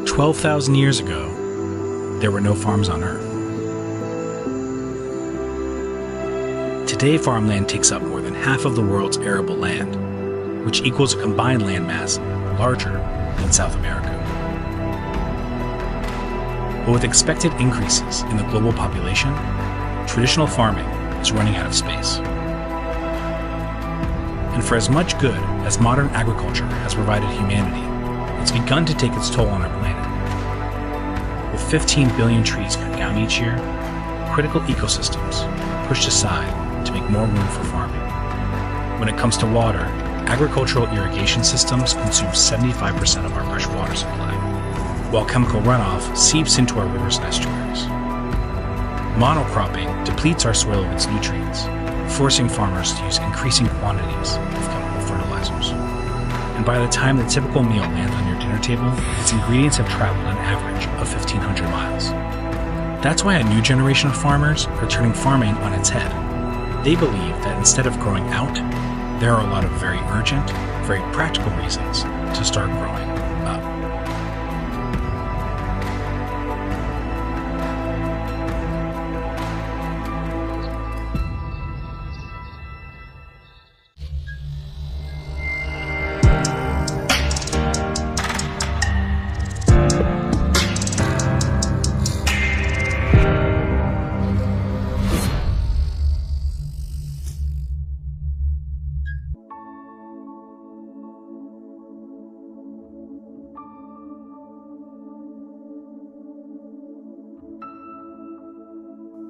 12,000 years ago, there were no farms on Earth. Today, farmland takes up more than half of the world's arable land, which equals a combined landmass larger than South America. But with expected increases in the global population, traditional farming is running out of space. And for as much good as modern agriculture has provided humanity, it's begun to take its toll on our planet. With 15 billion trees cut down each year, critical ecosystems are pushed aside to make more room for farming. When it comes to water, agricultural irrigation systems consume 75% of our fresh water supply, while chemical runoff seeps into our rivers and estuaries. Monocropping depletes our soil of its nutrients, forcing farmers to use increasing quantities of chemical fertilizers. And by the time the typical meal lands on your dinner table, its ingredients have traveled an average of 1,500 miles. That's why a new generation of farmers are turning farming on its head. They believe that instead of growing out, there are a lot of very urgent, very practical reasons to start growing up.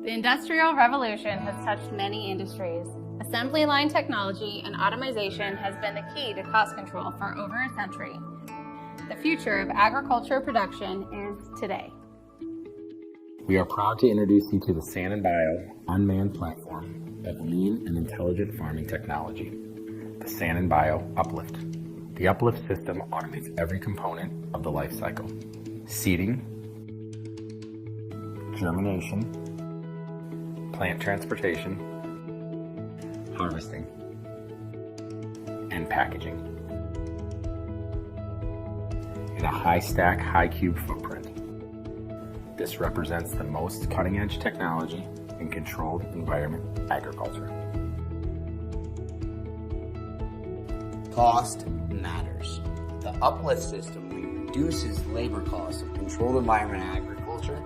The Industrial Revolution has touched many industries. Assembly line technology and automation has been the key to cost control for over a century. The future of agriculture production is today. We are proud to introduce you to the San & Bio unmanned platform of lean and intelligent farming technology, the San & Bio Uplift. The Uplift system automates every component of the life cycle: seeding, germination, plant transportation, harvesting, and packaging. In a high-stack, high-cube footprint, this represents the most cutting-edge technology in controlled environment agriculture. Cost matters. The Uplift system reduces labor costs of controlled environment agriculture.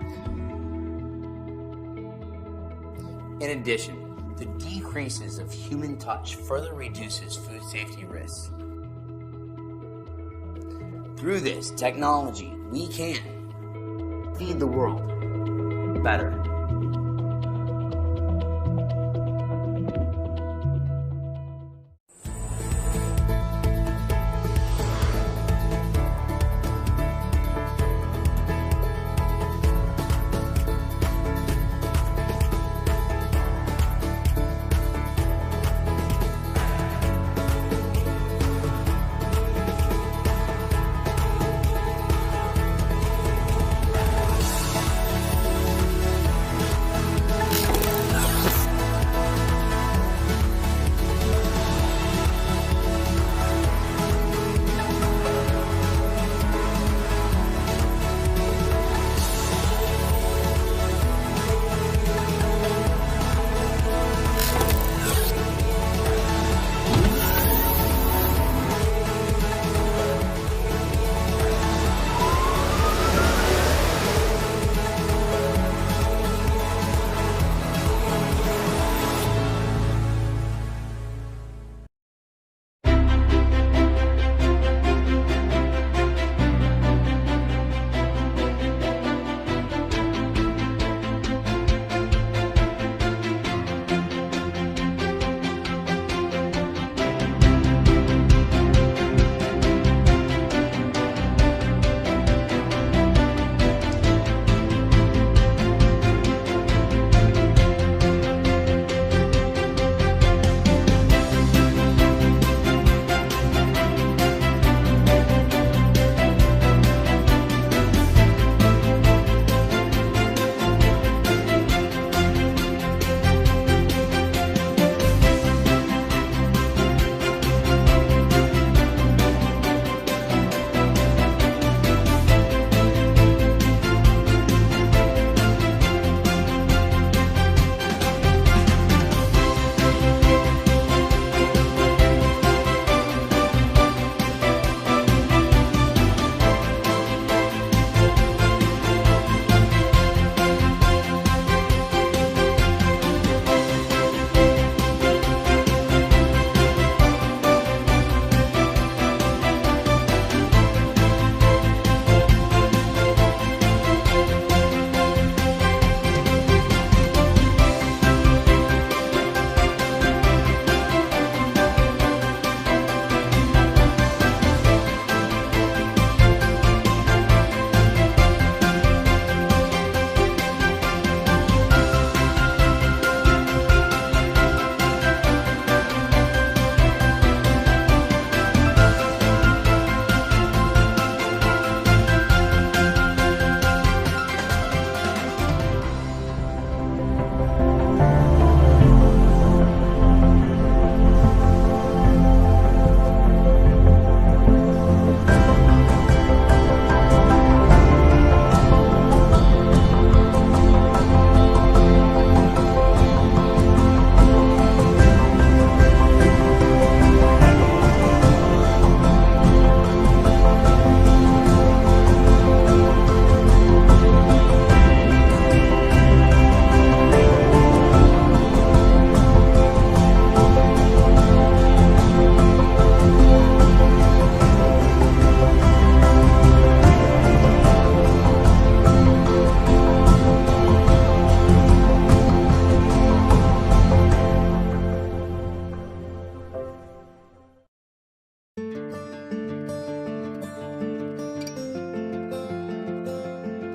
In addition, the decreases of human touch further reduces food safety risks. Through this technology, we can feed the world better.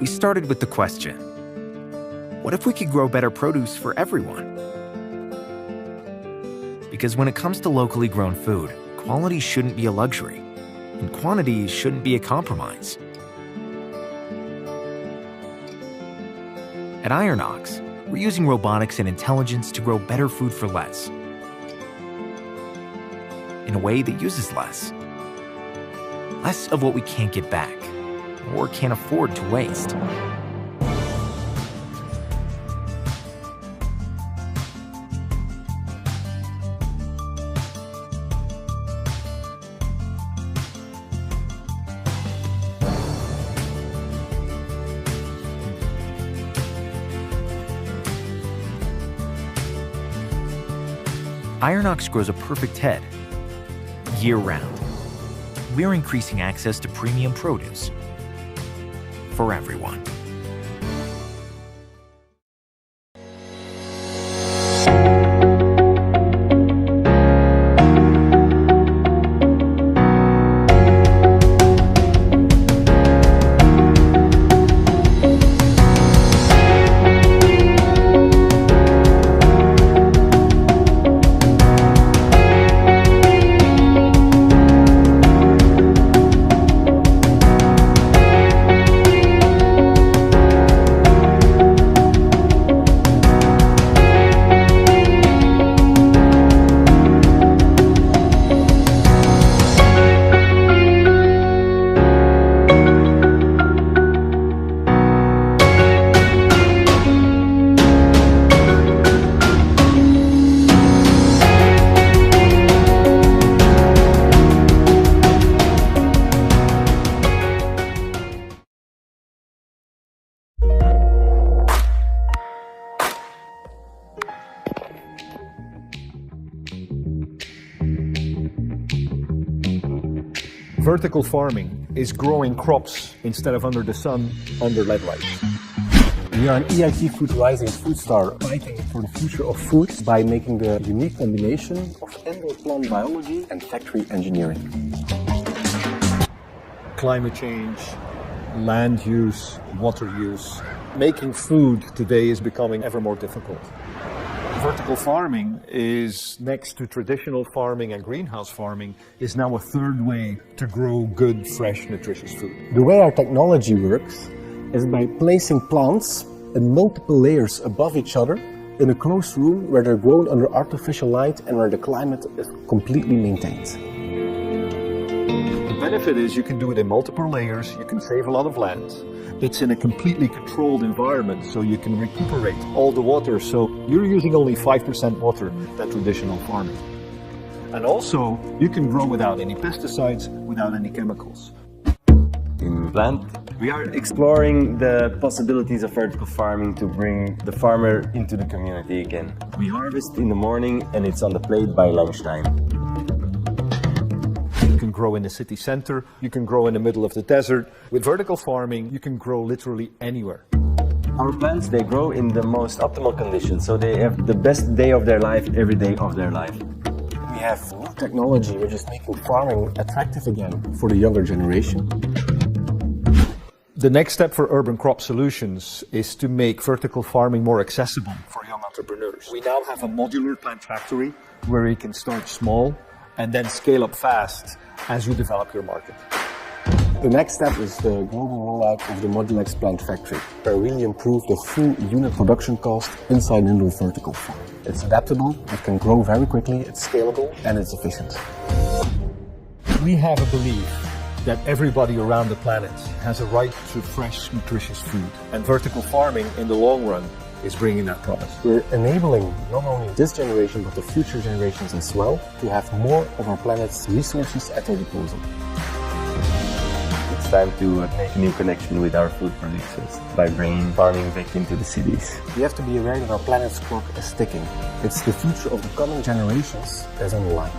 we started with the question, what if we could grow better produce for everyone? Because when it comes to locally grown food, quality shouldn't be a luxury, and quantity shouldn't be a compromise. At Ironox, we're using robotics and intelligence to grow better food for less, in a way that uses less. Less of what we can't get back, or can't afford to waste. Ironox grows a perfect head, year-round. We're increasing access to premium produce for everyone. Vertical farming is growing crops instead of under the sun, under LED lights. We are an EIT Food Rising food star, fighting for the future of food by making the unique combination of indoor plant biology and factory engineering. Climate change, land use, water use. Making food today is becoming ever more difficult. Vertical farming is, next to traditional farming and greenhouse farming, is now a third way to grow good, fresh, nutritious food. The way our technology works is by placing plants in multiple layers above each other in a closed room where they're grown under artificial light and where the climate is completely maintained. The benefit is you can do it in multiple layers, you can save a lot of land. It's in a completely controlled environment, so you can recuperate all the water, so you're using only 5% water than traditional farming. And also, you can grow without any pesticides, without any chemicals. In plant, we are exploring the possibilities of vertical farming to bring the farmer into the community again. We harvest in the morning and it's on the plate by lunchtime. You can grow in the city center, you can grow in the middle of the desert. With vertical farming, you can grow literally anywhere. Our plants, they grow in the most optimal conditions, so they have the best day of their life every day of their life. We have new technology which is making farming attractive again for the younger generation. The next step for Urban Crop Solutions is to make vertical farming more accessible for young entrepreneurs. We now have a modular plant factory where you can start small and then scale up fast as you develop your market. The next step is the global rollout of the Modulex plant factory, where we really improve the full unit production cost inside an indoor vertical farm. It's adaptable, it can grow very quickly, it's scalable, and it's efficient. We have a belief that everybody around the planet has a right to fresh, nutritious food. And vertical farming, in the long run, is bringing that promise. We're enabling not only this generation, but the future generations as well, to have more of our planet's resources at their disposal. It's time to make a new connection with our food producers by bringing farming back into the cities. We have to be aware that our planet's clock is ticking. It's the future of the coming generations that's on the line.